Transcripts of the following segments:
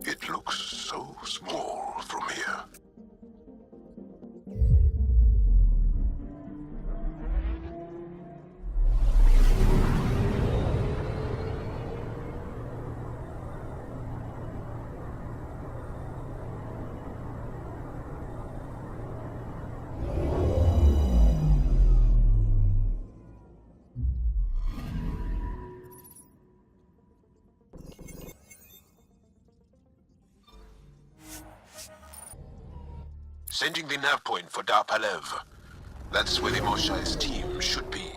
It looks so small from here. Sending the nav point for Dar Palev. That's where the Moshai's team should be.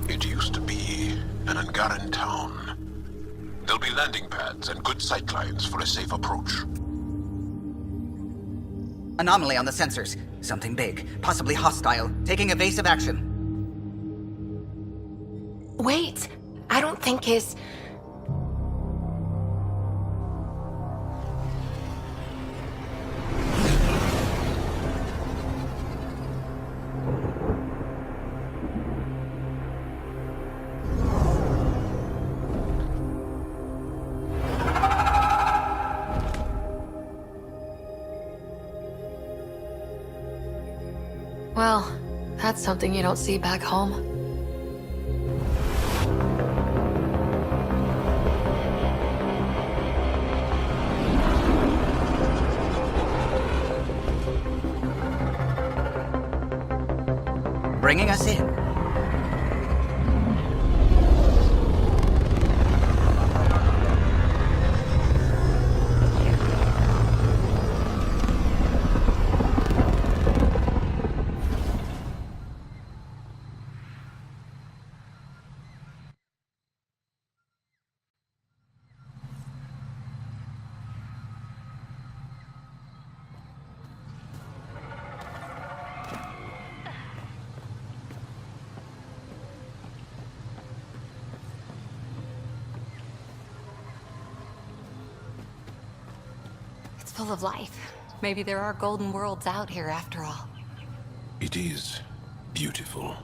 It used to be an Angaran town. There'll be landing pads and good sightlines for a safe approach. Anomaly on the sensors. Something big, possibly hostile, taking evasive action. Wait! I don't think his... Well, that's something you don't see back home. Bringing us in. Full of life. Maybe there are golden worlds out here after all. It is beautiful.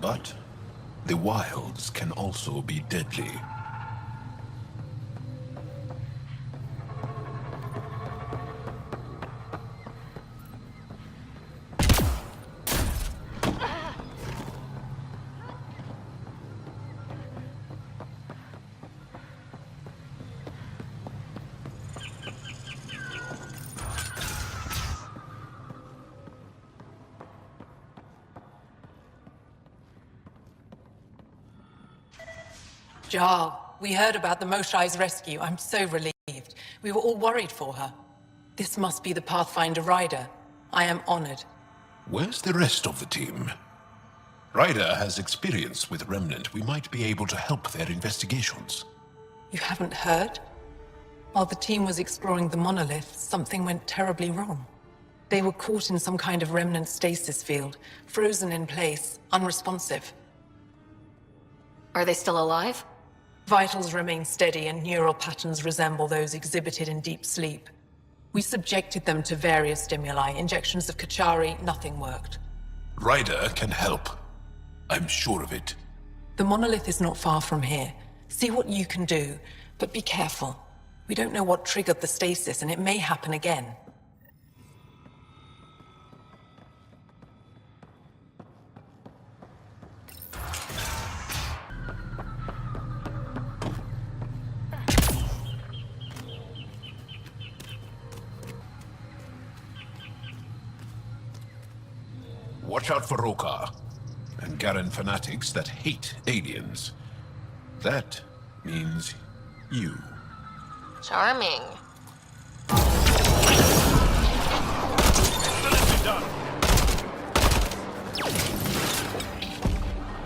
But the wilds can also be deadly. Jarl, we heard about the Moshai's rescue. I'm so relieved. We were all worried for her. This must be the Pathfinder Ryder. I am honored. Where's the rest of the team? Ryder has experience with Remnant. We might be able to help their investigations. You haven't heard? While the team was exploring the monolith, something went terribly wrong. They were caught in some kind of Remnant stasis field, frozen in place, unresponsive. Are they still alive? Vitals remain steady and neural patterns resemble those exhibited in deep sleep. We subjected them to various stimuli, injections of Kachari, nothing worked. Ryder can help. I'm sure of it. The monolith is not far from here. See what you can do, but be careful. We don't know what triggered the stasis, and it may happen again. Watch out for Rokar and Garen fanatics that hate aliens. That means you. Charming.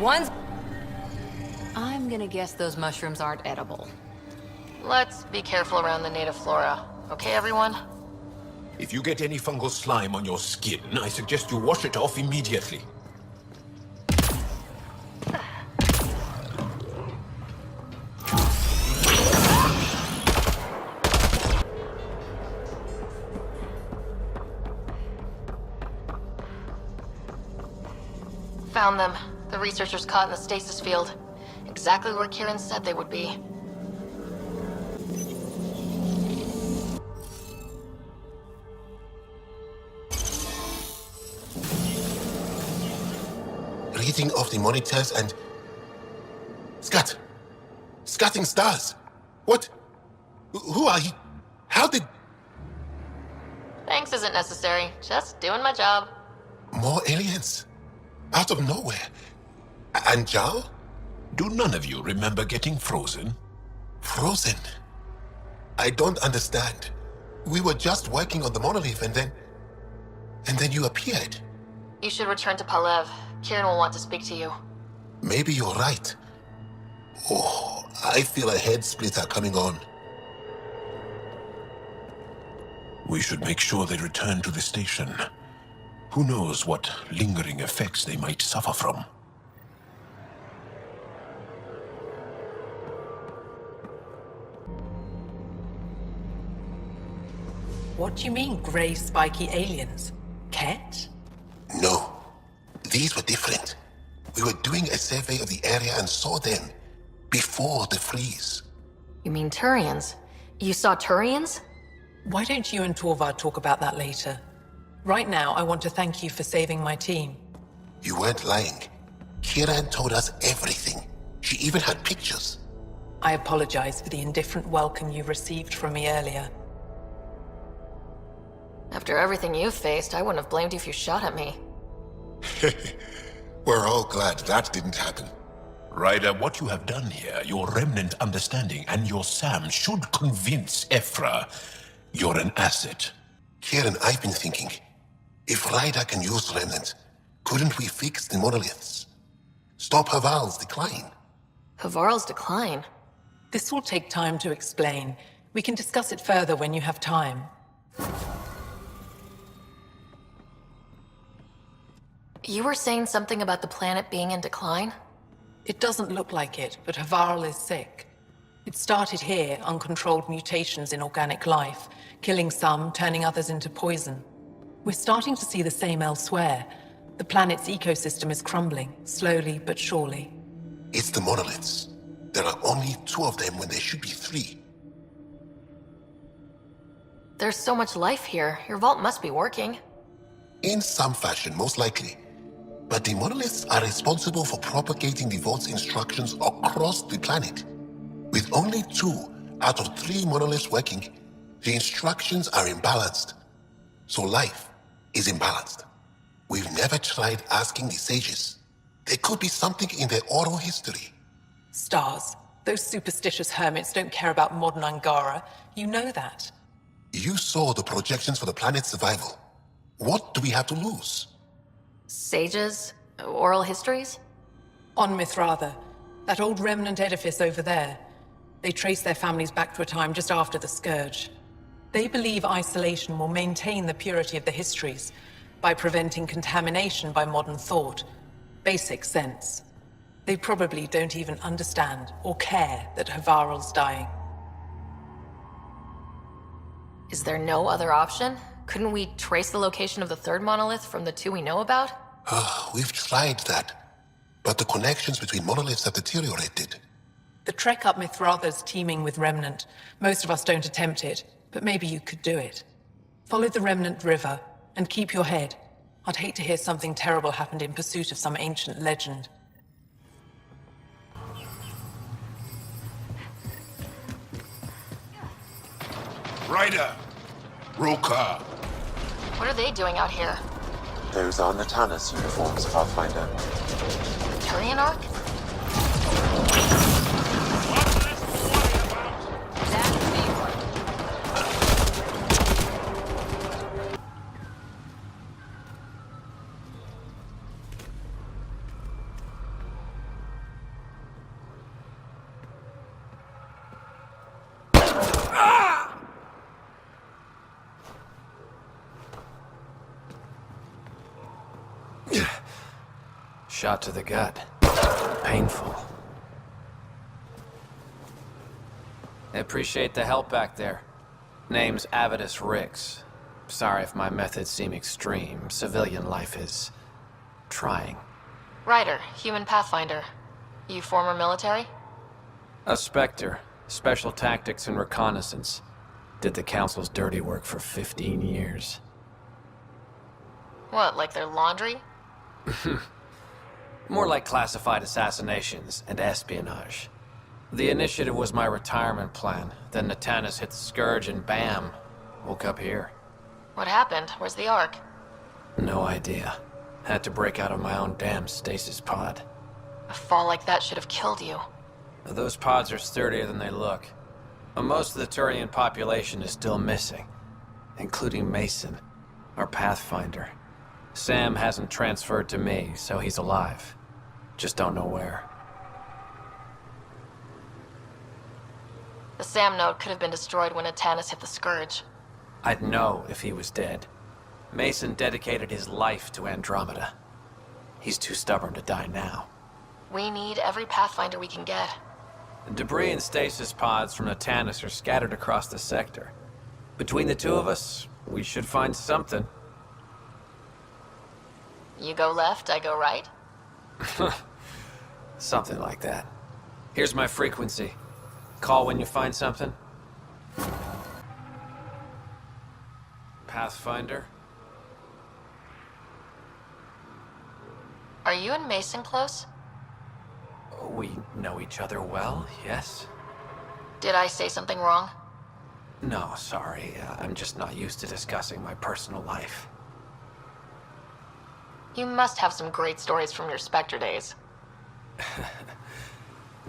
One's... I'm gonna guess those mushrooms aren't edible. Let's be careful around the native flora. Okay, everyone? If you get any fungal slime on your skin, I suggest you wash it off immediately. Found Found them. The researchers caught in the stasis field. Exactly where Kieran said they would be. Reading off the monitors and... Scat! Scatting stars! What? Who are you? How did... Thanks isn't necessary. Just doing my job. More aliens? Out of nowhere? And Jal? Do none of you remember getting frozen? Frozen? I don't understand. We were just working on the monolith and then... And then you appeared. You should return to Palev. Kieran will want to speak to you. Maybe you're right. Oh, I feel a head splitter coming on. We should make sure they return to the station. Who knows what lingering effects they might suffer from. What do you mean, grey, spiky aliens? Ket? No. These were different. We were doing a survey of the area and saw them before the freeze. You mean Turians? You saw Turians? Why don't you and Torvald talk about that later? Right now, I want to thank you for saving my team. You weren't lying. Kieran told us everything. She even had pictures. I apologize for the indifferent welcome you received from me earlier. After everything you've faced, I wouldn't have blamed you if you shot at me. We're all glad that didn't happen. Ryder, what you have done here, your remnant understanding and your SAM should convince Ephra you're an asset. Kieran, I've been thinking, if Ryder can use remnant, couldn't we fix the monoliths? Stop Haval's decline? Havarl's decline? This will take time to explain. We can discuss it further when you have time. You were saying something about the planet being in decline? It doesn't look like it, but Havarl is sick. It started here, uncontrolled mutations in organic life, killing some, turning others into poison. We're starting to see the same elsewhere. The planet's ecosystem is crumbling, slowly but surely. It's the monoliths. There are only 2 of them when there should be 3. There's so much life here. Your vault must be working. In some fashion, most likely. But the monoliths are responsible for propagating the vault's instructions across the planet. With only 2 out of 3 monoliths working, the instructions are imbalanced. So life is imbalanced. We've never tried asking the sages. There could be something in their oral history. Stars. Those superstitious hermits don't care about modern Angara. You know that. You saw the projections for the planet's survival. What do we have to lose? Sages? Oral histories? On Mithratha, that old remnant edifice over there. They trace their families back to a time just after the Scourge. They believe isolation will maintain the purity of the histories by preventing contamination by modern thought. Basic sense. They probably don't even understand or care that Havarl's dying. Is there no other option? Couldn't we trace the location of the 3rd monolith from the 2 we know about? We've tried that. But the connections between monoliths have deteriorated. The trek up Mithratha's teeming with remnant. Most of us don't attempt it, but maybe you could do it. Follow the remnant river, and keep your head. I'd hate to hear something terrible happened in pursuit of some ancient legend. Ryder! Roka! What are they doing out here? Those are Natana's uniforms, Pathfinder. Turian Ark? Shot to the gut. Painful. I appreciate the help back there. Name's Avidus Rix. Sorry if my methods seem extreme. Civilian life is trying. Ryder, human pathfinder. You former military? A Spectre. Special tactics and reconnaissance. Did the Council's dirty work for 15 years. What, like their laundry? More like classified assassinations and espionage. The initiative was my retirement plan. Then Natanis hit the Scourge and bam, woke up here. What happened? Where's the Ark? No idea. Had to break out of my own damn stasis pod. A fall like that should have killed you. Those pods are sturdier than they look. Most of the Turian population is still missing, including Mason, our Pathfinder. Sam hasn't transferred to me, so he's alive. Just don't know where. The SAM node could have been destroyed when Natanis hit the Scourge. I'd know if he was dead. Mason dedicated his life to Andromeda. He's too stubborn to die now. We need every Pathfinder we can get. Debris and stasis pods from Natanis are scattered across the sector. Between the two of us, we should find something. You go left, I go right? Something like that. Here's my frequency. Call when you find something. Pathfinder? Are you and Mason close? We know each other well, yes? Did I say something wrong? No, sorry. I'm just not used to discussing my personal life. You must have some great stories from your Spectre days.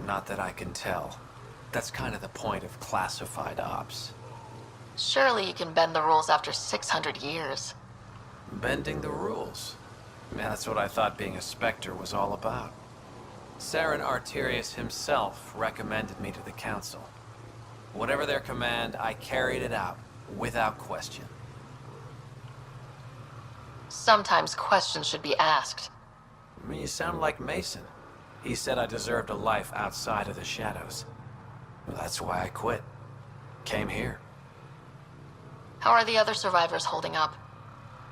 Not that I can tell. That's kind of the point of classified ops. Surely you can bend the rules after 600 years. Bending the rules. Man, that's what I thought being a Spectre was all about. Saren Arterius himself recommended me to the Council. Whatever their command, I carried it out, without question. Sometimes questions should be asked. I mean, you sound like Mason. He said I deserved a life outside of the shadows. Well, that's why I quit. Came here. How are the other survivors holding up?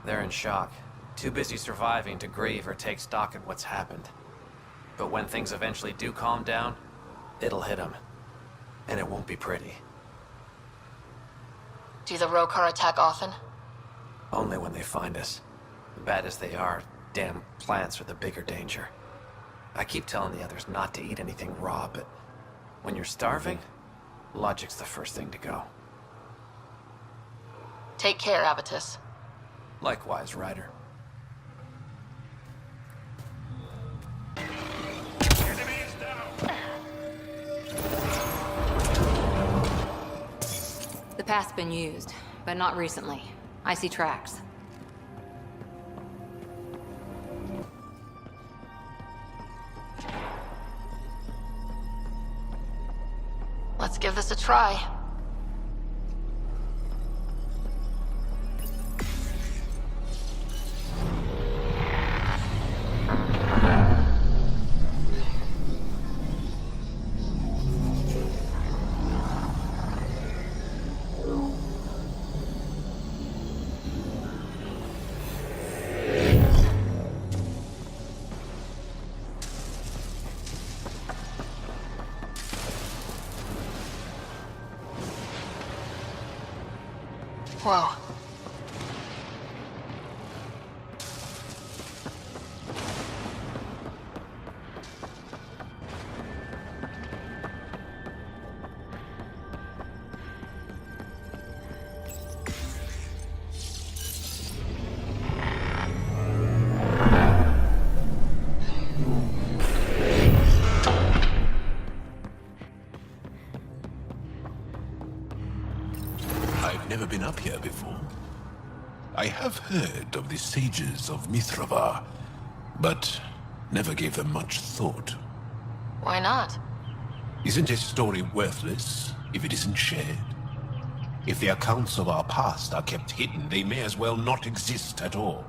They're in shock. Too busy surviving to grieve or take stock in what's happened. But when things eventually do calm down, it'll hit them. And it won't be pretty. Do the Rokar attack often? Only when they find us. Bad as they are, damn plants are the bigger danger. I keep telling the others not to eat anything raw, but when you're starving, logic's the first thing to go. Take care, Abatus. Likewise, Ryder. The path's been used, but not recently. I see tracks. Let's give this a try. Whoa. I've never been up here before. I have heard of the sages of Mithrava, but never gave them much thought. Why not? Isn't a story worthless if it isn't shared? If the accounts of our past are kept hidden, they may as well not exist at all.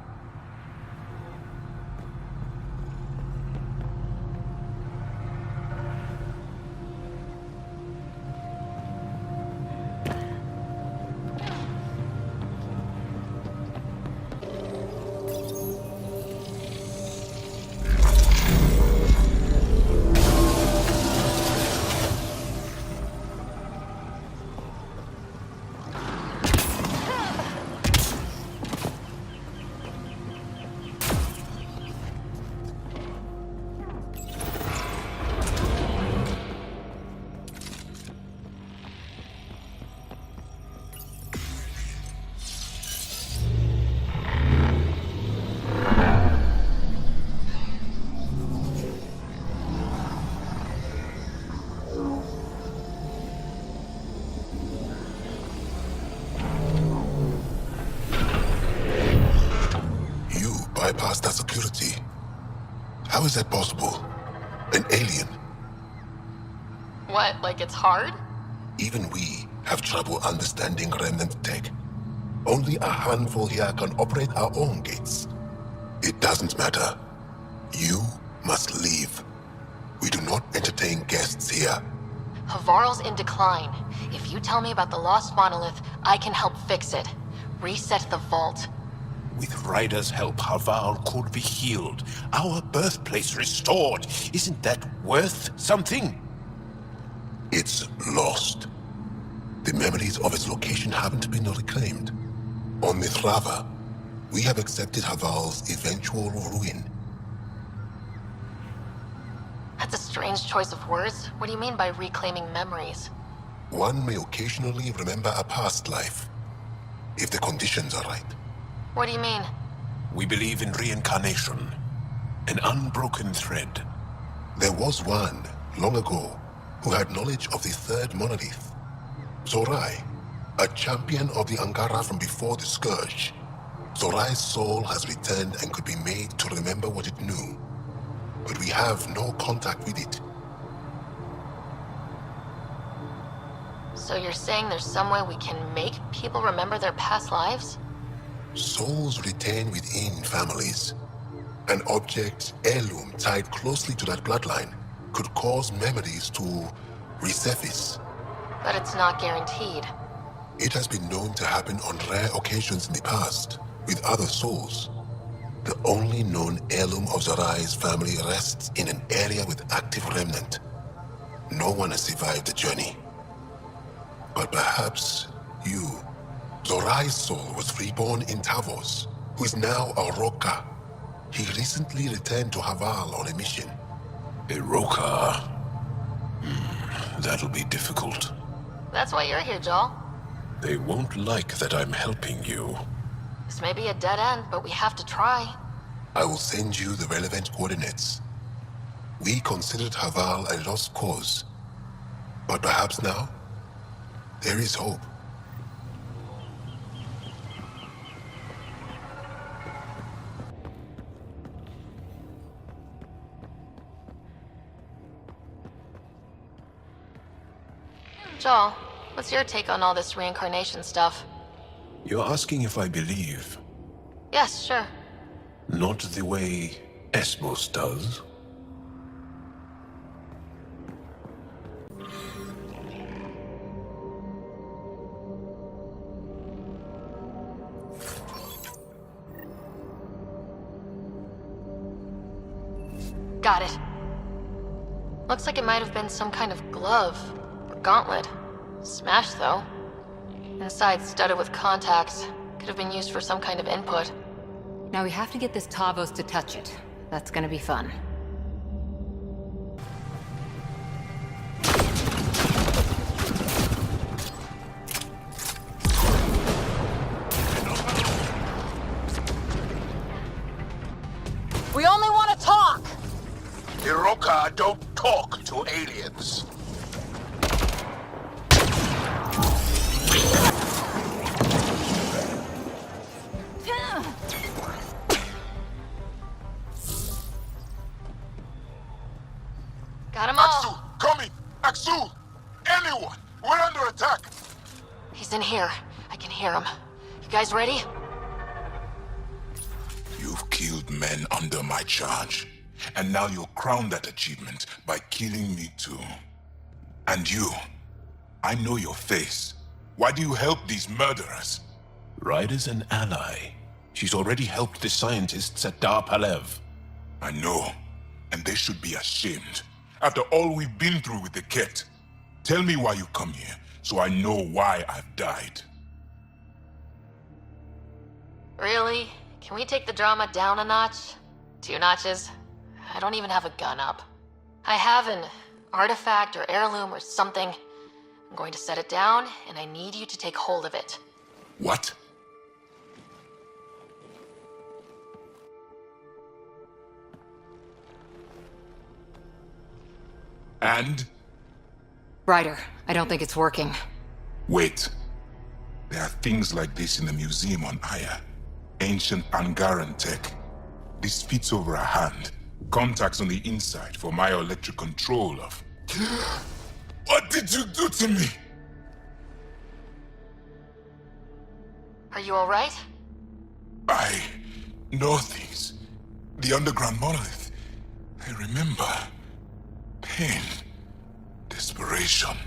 How is that possible? An alien? What, like it's hard? Even we have trouble understanding remnant tech. Only a handful here can operate our own gates. It doesn't matter. You must leave. We do not entertain guests here. Havarl's in decline. If you tell me about the lost monolith, I can help fix it. Reset the vault. With Ryder's help, Haval could be healed. Our birthplace restored. Isn't that worth something? It's lost. The memories of its location haven't been reclaimed. On Mithrava, we have accepted Haval's eventual ruin. That's a strange choice of words. What do you mean by reclaiming memories? One may occasionally remember a past life, if the conditions are right. What do you mean? We believe in reincarnation. An unbroken thread. There was one, long ago, who had knowledge of the third monolith. Zorai, a champion of the Angara from before the Scourge. Zorai's soul has returned and could be made to remember what it knew. But we have no contact with it. So you're saying there's some way we can make people remember their past lives? Souls retain within families. An object, heirloom tied closely to that bloodline could cause memories to resurface. But it's not guaranteed. It has been known to happen on rare occasions in the past, with other souls. The only known heirloom of Zorai's family rests in an area with active remnant. No one has survived the journey. But perhaps you. Zorai's soul was reborn in Tavos, who is now a Roka. He recently returned to Haval on a mission. Iroka. That'll be difficult. That's why you're here, Joel. They won't like that I'm helping you. This may be a dead end, but we have to try. I will send you the relevant coordinates. We considered Haval a lost cause. But perhaps now, there is hope. Joel, what's your take on all this reincarnation stuff? You're asking if I believe. Yes, sure. Not the way Esmos does. Got it. Looks like it might have been some kind of glove or gauntlet. Smashed, though. Inside studded with contacts. Could have been used for some kind of input. Now we have to get this Tavos to touch it. That's gonna be fun. We only want to talk! Iroka don't talk to aliens. Got 'em all. Axel, coming! Axel! Anyone! We're under attack! He's in here. I can hear him. You guys ready? You've killed men under my charge. And now you'll crown that achievement by killing me too. And you, I know your face. Why do you help these murderers? Ryder's an ally. She's already helped the scientists at Dar Palev. I know, and they should be ashamed. After all we've been through with the Ket. Tell me why you come here, so I know why I've died. Really? Can we take the drama down a notch? 2 notches? I don't even have a gun up. I have an artifact or heirloom or something. I'm going to set it down, and I need you to take hold of it. What? And? Ryder, I don't think it's working. Wait. There are things like this in the museum on Aya. Ancient Angaran tech. This fits over a hand. Contacts on the inside for my electric control of... What did you do to me? Are you alright? I know these. The underground monolith. I remember. Pain. Desperation.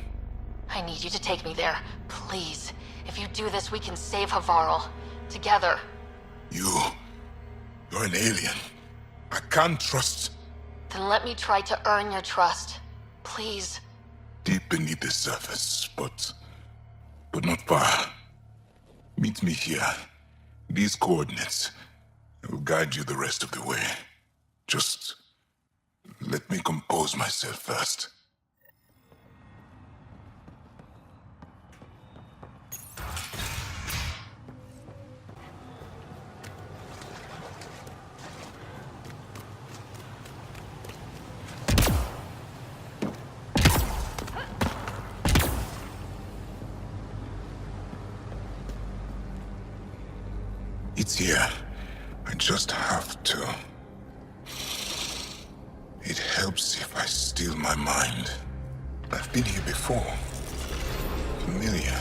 I need you to take me there, please. If you do this, we can save Havarl. Together. You're an alien. I can't trust... Then let me try to earn your trust. Please. Deep beneath the surface, but not far. Meet me here. These coordinates. I will guide you the rest of the way. Just let me compose myself first. It's here. I just have to. It helps if I still my mind. I've been here before. Familiar.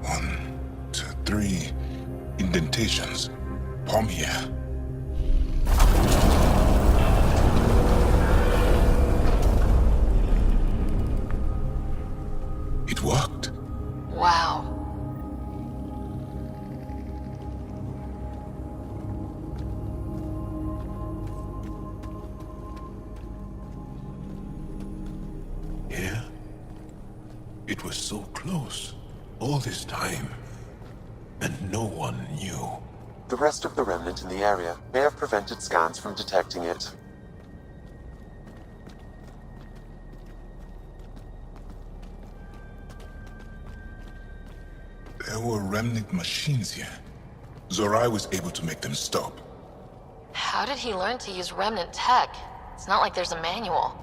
1, 2, 3 indentations. Palm here. It worked. Wow. Here? It was so close. All this time. And no one knew. The rest of the remnant in the area may have prevented scans from detecting it. There were remnant machines here. Zorai was able to make them stop. How did he learn to use remnant tech? It's not like there's a manual.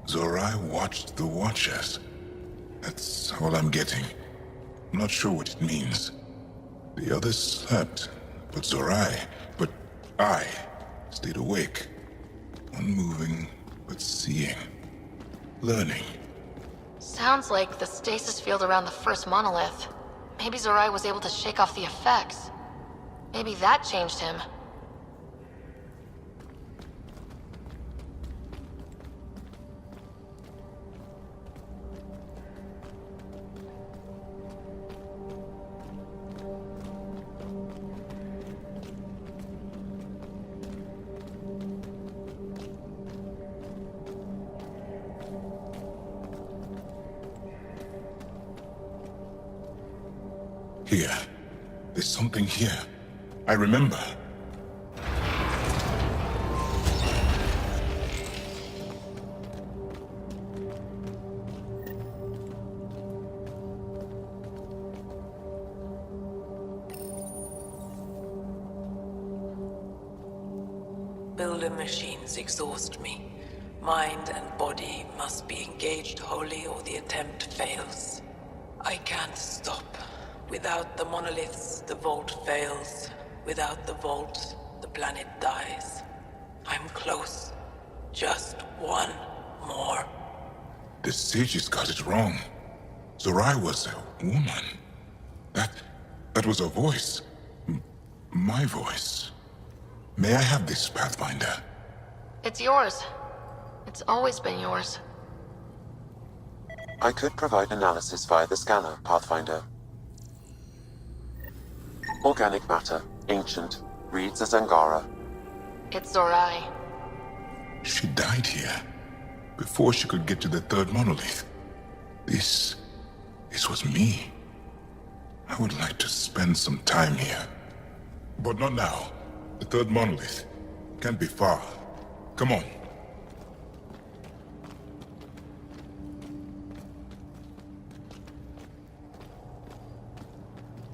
Zorai watched the Watchers. That's all I'm getting. I'm not sure what it means. The others slept, but I stayed awake. Unmoving, but seeing. Learning. Sounds like the stasis field around the first monolith. Maybe Zorai was able to shake off the effects. Maybe that changed him. Here. There's something here. I remember. Builder machines exhaust me. Mind and body must be engaged wholly or the attempt fails. I can't stop. Without the monoliths, the vault fails. Without the vault, the planet dies. I'm close. Just one more. The sages got it wrong. Zorai was a woman. That was a voice. My voice. May I have this, Pathfinder? It's yours. It's always been yours. I could provide analysis via the scanner, Pathfinder. Organic matter, ancient, reads as Angara. It's Zorai. She died here, before she could get to the third monolith. This was me. I would like to spend some time here. But not now. The third monolith can't be far. Come on.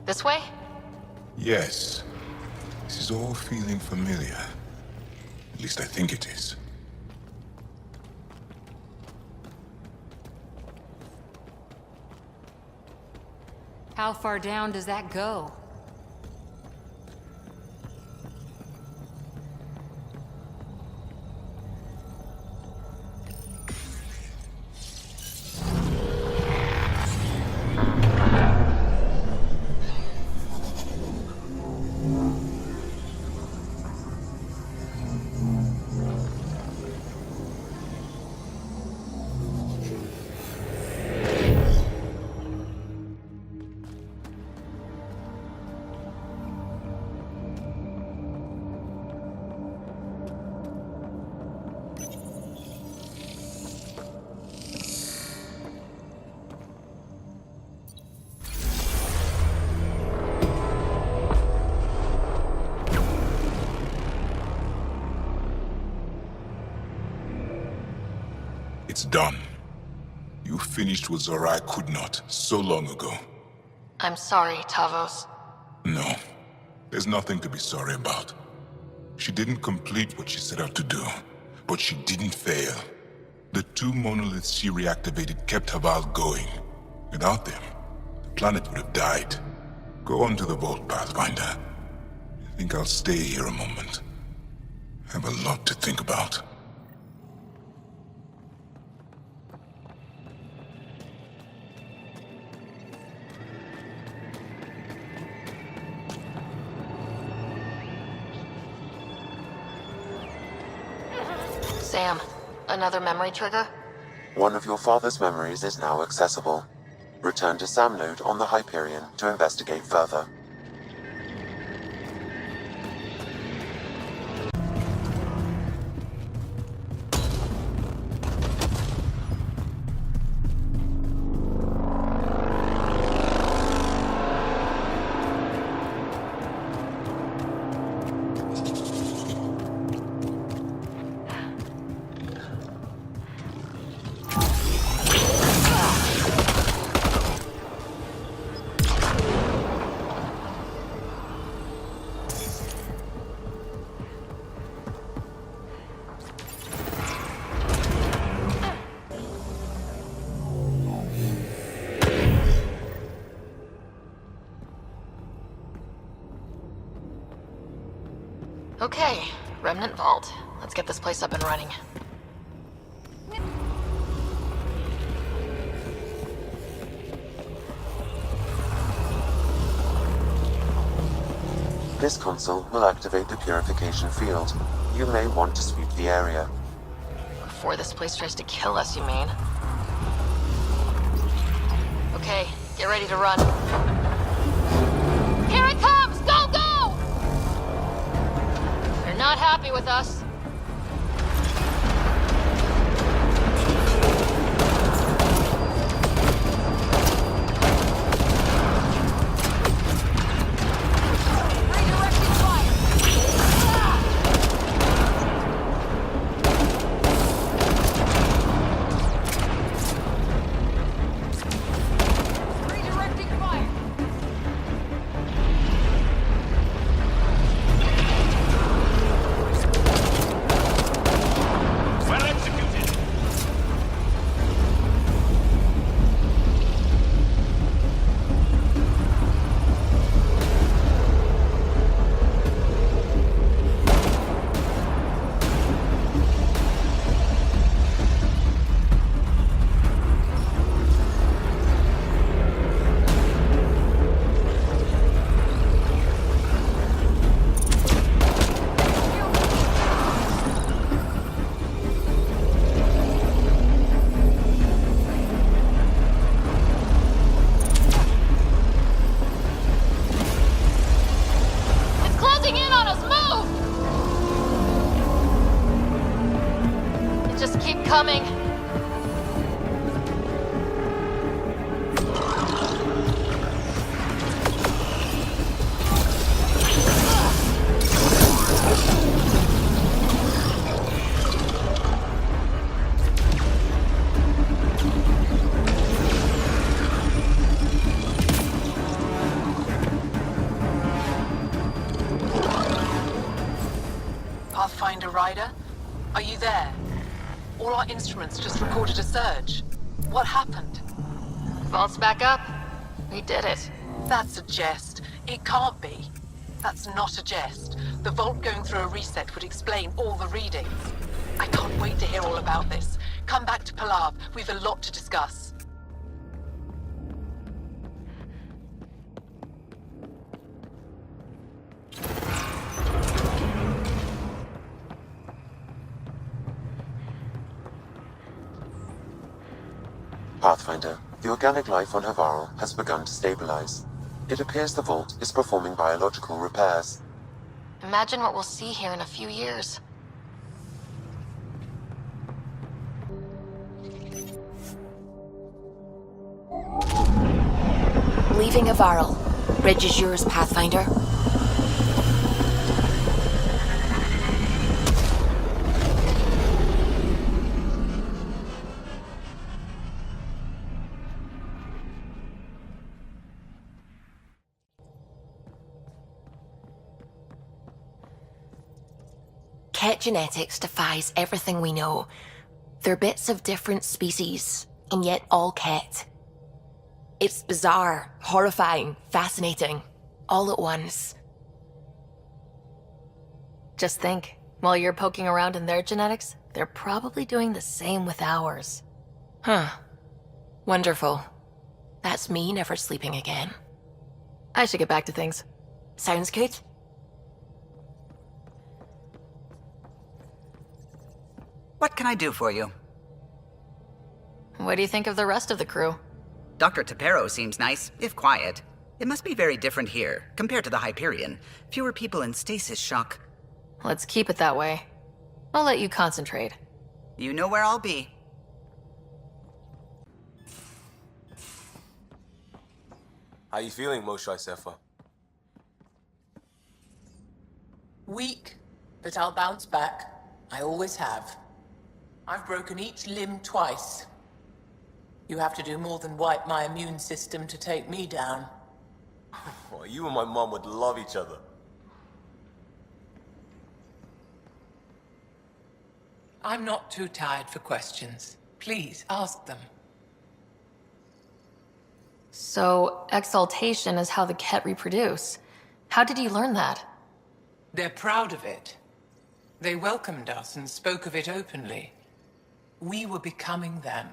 This way? Yes. This is all feeling familiar. At least I think it is. How far down does that go? done. You finished what Zorai could not so long ago. I'm sorry, Tavos. No, there's nothing to be sorry about. She didn't complete what she set out to do, but she didn't fail. The 2 monoliths she reactivated kept Haval going. Without them, the planet would have died. Go on to the vault, Pathfinder. I think I'll stay here a moment. I have a lot to think about. Sam, another memory trigger? One of your father's memories is now accessible. Return to Sam Node on the Hyperion to investigate further. Okay, Remnant Vault. Let's get this place up and running. This console will activate the purification field. You may want to sweep the area. Before this place tries to kill us, you mean? Okay, get ready to run. Here it comes! Go, go! They're not happy with us. Coming. Pathfinder Ryder, are you there? All our instruments just recorded a surge. What happened? Vault's back up. We did it. That's a jest. It can't be. That's not a jest. The vault going through a reset would explain all the readings. I can't wait to hear all about this. Come back to Palav. We've a lot to discuss. Pathfinder, the organic life on Havarl has begun to stabilize. It appears the vault is performing biological repairs. Imagine what we'll see here in a few years. Leaving Havarl. Bridge is yours, Pathfinder. Ket genetics defies everything we know. They're bits of different species, and yet all Ket. It's bizarre, horrifying, fascinating, all at once. Just think, while you're poking around in their genetics, they're probably doing the same with ours. Huh. Wonderful. That's me never sleeping again. I should get back to things. Sounds good. What can I do for you? What do you think of the rest of the crew? Dr. Tapero seems nice, if quiet. It must be very different here, compared to the Hyperion. Fewer people in stasis shock. Let's keep it that way. I'll let you concentrate. You know where I'll be. How you feeling, Moshe Sefa? Weak, but I'll bounce back. I always have. I've broken each limb twice. You have to do more than wipe my immune system to take me down. Oh, you and my mom would love each other. I'm not too tired for questions. Please, ask them. So, exaltation is how the Ket reproduce. How did you learn that? They're proud of it. They welcomed us and spoke of it openly. We were becoming them.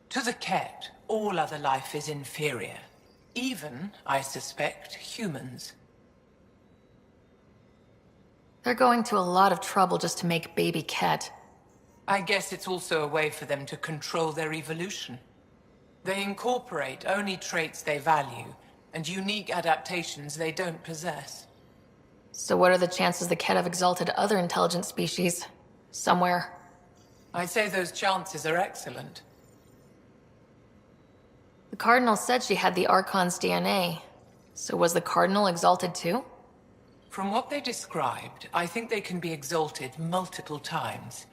To the Ket, all other life is inferior. Even, I suspect, humans. They're going to a lot of trouble just to make baby Ket. I guess it's also a way for them to control their evolution. They incorporate only traits they value, and unique adaptations they don't possess. So what are the chances the Ket have exalted other intelligent species? Somewhere. I'd say those chances are excellent. The Cardinal said she had the Archon's DNA. So was the Cardinal exalted too? From what they described, I think they can be exalted multiple times.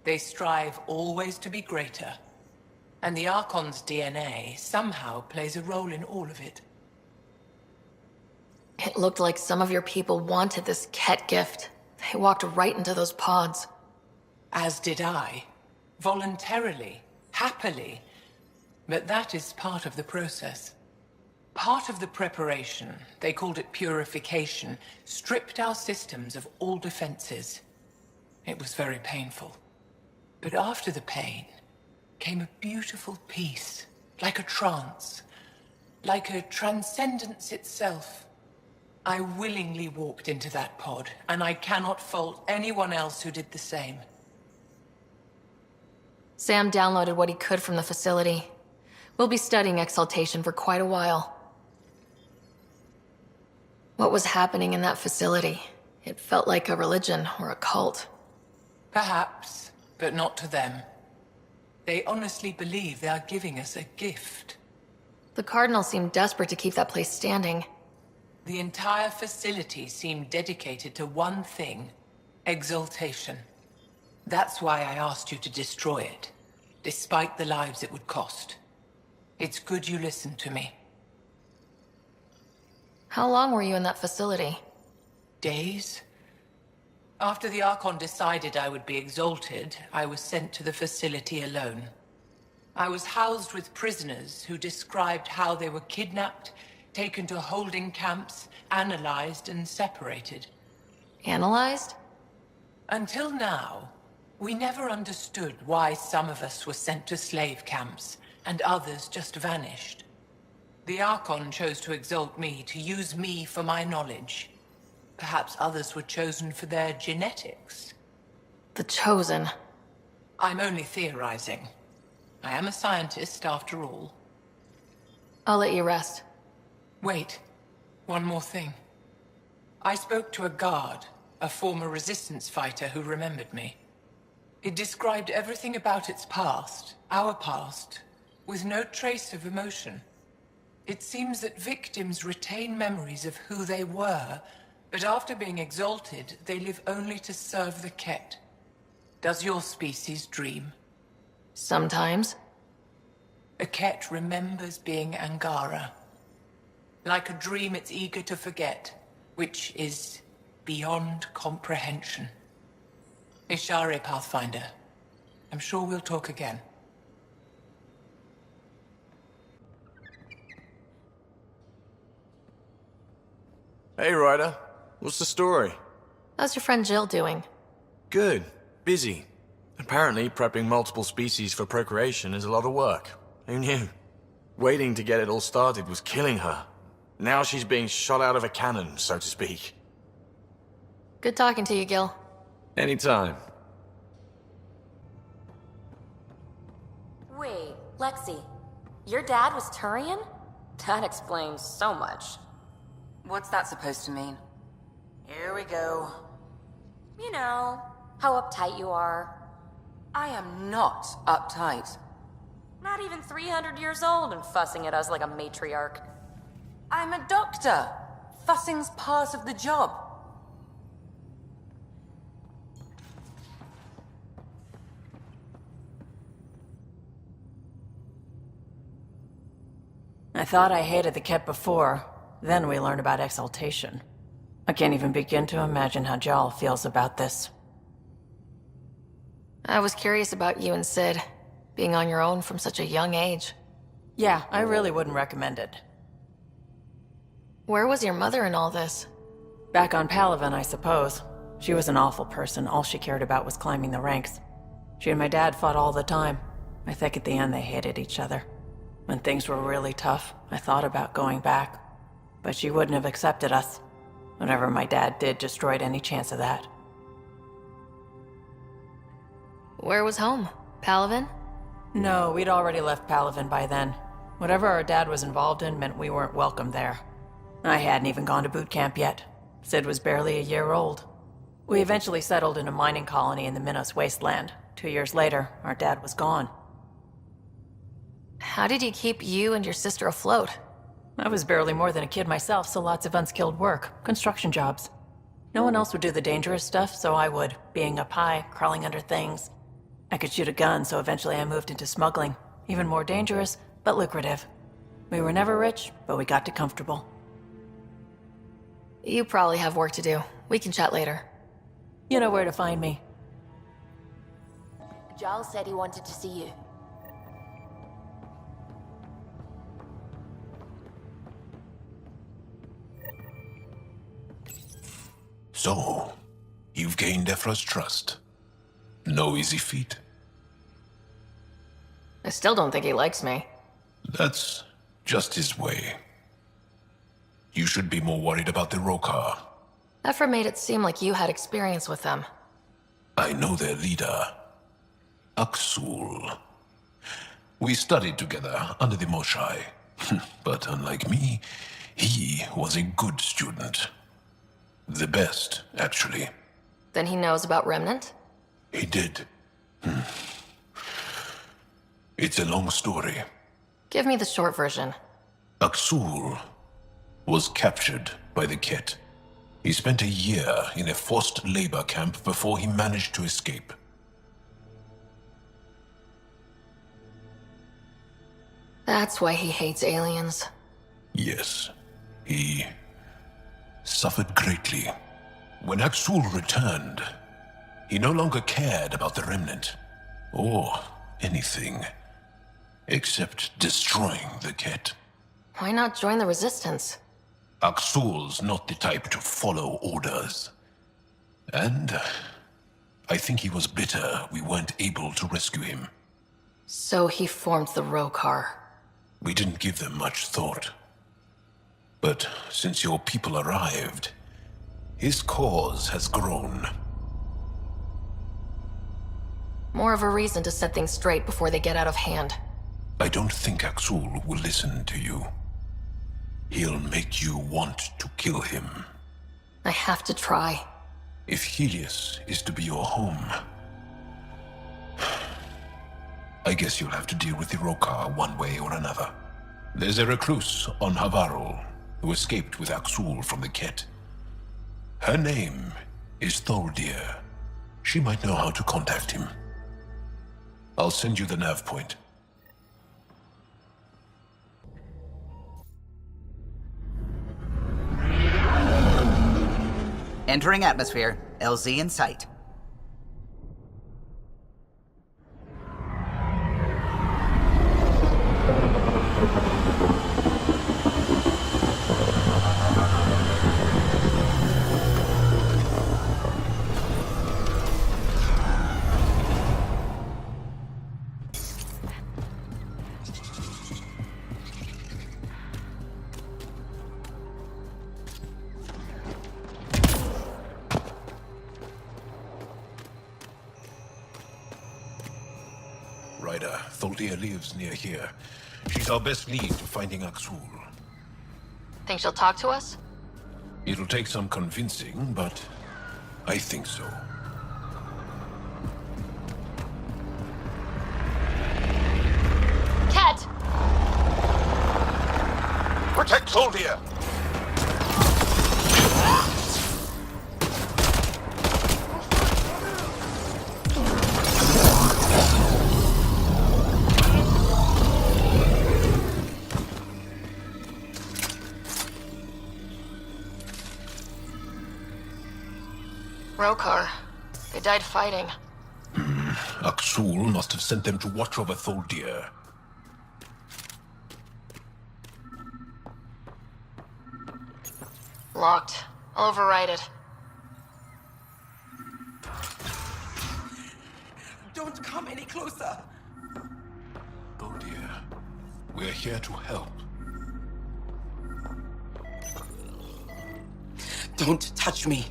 They strive always to be greater. And the Archon's DNA somehow plays a role in all of it. It looked like some of your people wanted this Ket gift. They walked right into those pods. As did I. Voluntarily. Happily. But that is part of the process. Part of the preparation, they called it purification, stripped our systems of all defenses. It was very painful. But after the pain came a beautiful peace, like a trance, like a transcendence itself. I willingly walked into that pod, and I cannot fault anyone else who did the same. Sam downloaded what he could from the facility. We'll be studying exaltation for quite a while. What was happening in that facility? It felt like a religion or a cult. Perhaps, but not to them. They honestly believe they are giving us a gift. The Cardinal seemed desperate to keep that place standing. The entire facility seemed dedicated to one thing, exaltation. That's why I asked you to destroy it, despite the lives it would cost. It's good you listened to me. How long were you in that facility? Days? After the Archon decided I would be exalted, I was sent to the facility alone. I was housed with prisoners who described how they were kidnapped, taken to holding camps, analyzed and separated. Analyzed? Until now, we never understood why some of us were sent to slave camps and others just vanished. The Archon chose to exalt me, to use me for my knowledge. Perhaps others were chosen for their genetics. The Chosen. I'm only theorizing. I am a scientist, after all. I'll let you rest. Wait. One more thing. I spoke to a guard, a former resistance fighter who remembered me. It described everything about its past, our past, with no trace of emotion. It seems that victims retain memories of who they were, but after being exalted, they live only to serve the Ket. Does your species dream? Sometimes. A Ket remembers being Angara. Like a dream it's eager to forget, which is beyond comprehension. Ishari, Pathfinder. I'm sure we'll talk again. Hey, Ryder. What's the story? How's your friend Jill doing? Good. Busy. Apparently, prepping multiple species for procreation is a lot of work. Who knew? Waiting to get it all started was killing her. Now she's being shot out of a cannon, so to speak. Good talking to you, Gil. Anytime. Wait, Lexi, your dad was Turian? That explains so much. What's that supposed to mean? Here we go. You know, how uptight you are. I am not uptight. Not even 300 years old and fussing at us like a matriarch. I'm a doctor. Fussing's part of the job. I thought I hated the Ket before. Then we learned about exaltation. I can't even begin to imagine how Jal feels about this. I was curious about you and Sid, being on your own from such a young age. Yeah, I really wouldn't recommend it. Where was your mother in all this? Back on Palaven, I suppose. She was an awful person. All she cared about was climbing the ranks. She and my dad fought all the time. I think at the end they hated each other. When things were really tough, I thought about going back. But she wouldn't have accepted us. Whatever my dad did destroyed any chance of that. Where was home? Palaven? No, we'd already left Palaven by then. Whatever our dad was involved in meant we weren't welcome there. I hadn't even gone to boot camp yet. Sid was barely a year old. We eventually settled in a mining colony in the Minos wasteland. 2 years later, our dad was gone. How did you keep you and your sister afloat? I was barely more than a kid myself, so lots of unskilled work. Construction jobs. No one else would do the dangerous stuff, so I would. Being up high, crawling under things. I could shoot a gun, so eventually I moved into smuggling. Even more dangerous, but lucrative. We were never rich, but we got to comfortable. You probably have work to do. We can chat later. You know where to find me. Giles said he wanted to see you. So, you've gained Ephra's trust. No easy feat. I still don't think he likes me. That's just his way. You should be more worried about the Rokar. Ephra made it seem like you had experience with them. I know their leader, Aksul. We studied together under the Moshai. But unlike me, he was a good student. The best, actually. Then he knows about Remnant? He did. It's a long story. Give me the short version. Aksul was captured by the Ket. He spent a year in a forced labor camp before he managed to escape. That's why he hates aliens. Yes, he suffered greatly. When Aksul returned, he no longer cared about the Remnant, or anything, except destroying the Ket. Why not join the Resistance? Aksul's not the type to follow orders. And I think he was bitter we weren't able to rescue him. So he formed the Rokar. We didn't give them much thought. But since your people arrived, his cause has grown. More of a reason to set things straight before they get out of hand. I don't think Aksul will listen to you. He'll make you want to kill him. I have to try. If Helios is to be your home, I guess you'll have to deal with the Rokar one way or another. There's a recluse on Havarul who escaped with Aksul from the Ket. Her name is Tholdir. She might know how to contact him. I'll send you the nav point. Entering atmosphere. LZ in sight. Ryder. Tholdir lives near here. She's our best lead to finding Aksul. Think she'll talk to us? It'll take some convincing, but I think so. Cat! Protect Tholdir! Rokar. They died fighting. Aksul must have sent them to watch over Tholdir. Locked. I'll override it. Don't come any closer. Tholdir, we're here to help. Don't touch me.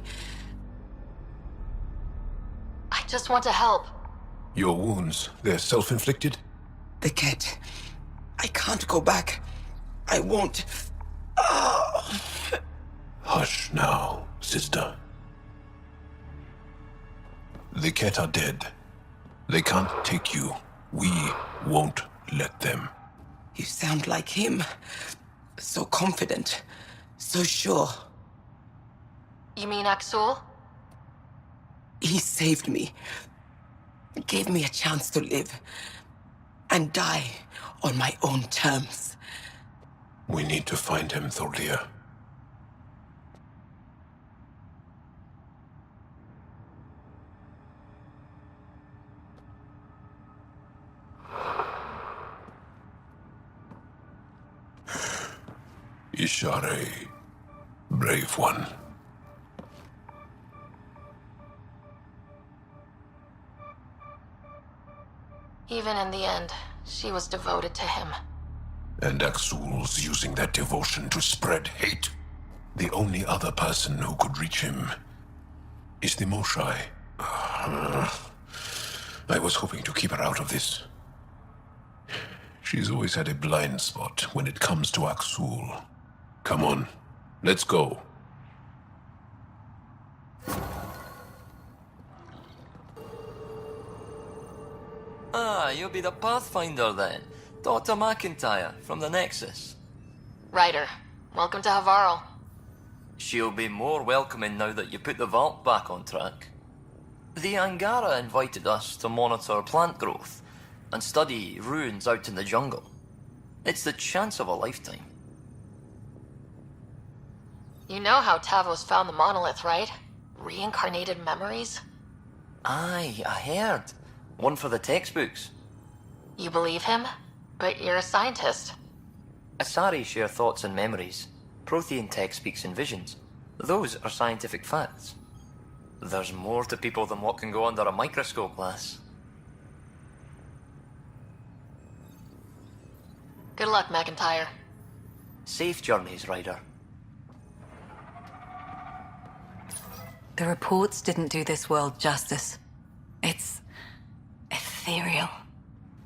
I just want to help. Your wounds, they're self-inflicted? The cat. I can't go back. I won't. Oh. Hush now, sister. The Ket are dead. They can't take you. We won't let them. You sound like him. So confident. So sure. You mean Aksul? He saved me. Gave me a chance to live. And die on my own terms. We need to find him, Tholdir. Ishare, brave one. Even in the end, she was devoted to him. And Aksul's using that devotion to spread hate. The only other person who could reach him is the Moshai. I was hoping to keep her out of this. She's always had a blind spot when it comes to Aksul. Come on, let's go. Ah, you'll be the Pathfinder then. Dr. McIntyre from the Nexus. Ryder, welcome to Havarl. She'll be more welcoming now that you put the vault back on track. The Angara invited us to monitor plant growth and study ruins out in the jungle. It's the chance of a lifetime. You know how Tavos found the monolith, right? Reincarnated memories? Aye, I heard. One for the textbooks. You believe him? But you're a scientist. Asari share thoughts and memories. Prothean tech speaks in visions. Those are scientific facts. There's more to people than what can go under a microscope, lass. Good luck, McIntyre. Safe journeys, Ryder. The reports didn't do this world justice. It's ethereal.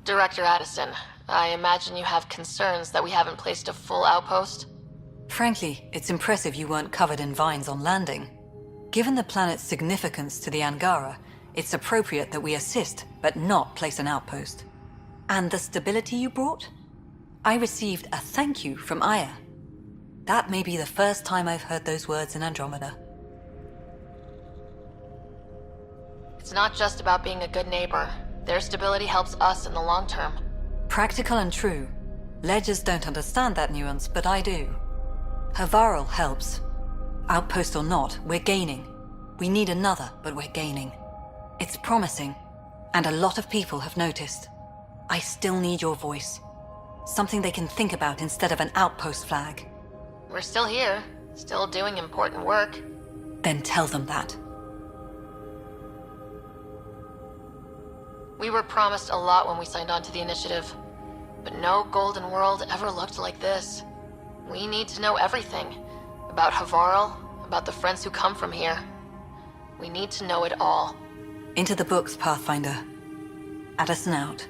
Director Addison, I imagine you have concerns that we haven't placed a full outpost? Frankly, it's impressive you weren't covered in vines on landing. Given the planet's significance to the Angara, it's appropriate that we assist, but not place an outpost. And the stability you brought? I received a thank you from Aya. That may be the first time I've heard those words in Andromeda. It's not just about being a good neighbor. Their stability helps us in the long term. Practical and true. Ledgers don't understand that nuance, but I do. Havarl helps. Outpost or not, we're gaining. We need another, but we're gaining. It's promising, and a lot of people have noticed. I still need your voice. Something they can think about instead of an outpost flag. We're still here, still doing important work. Then tell them that. We were promised a lot when we signed on to the initiative, but no golden world ever looked like this. We need to know everything. About Havarl, about the friends who come from here. We need to know it all. Into the books, Pathfinder. Addison out.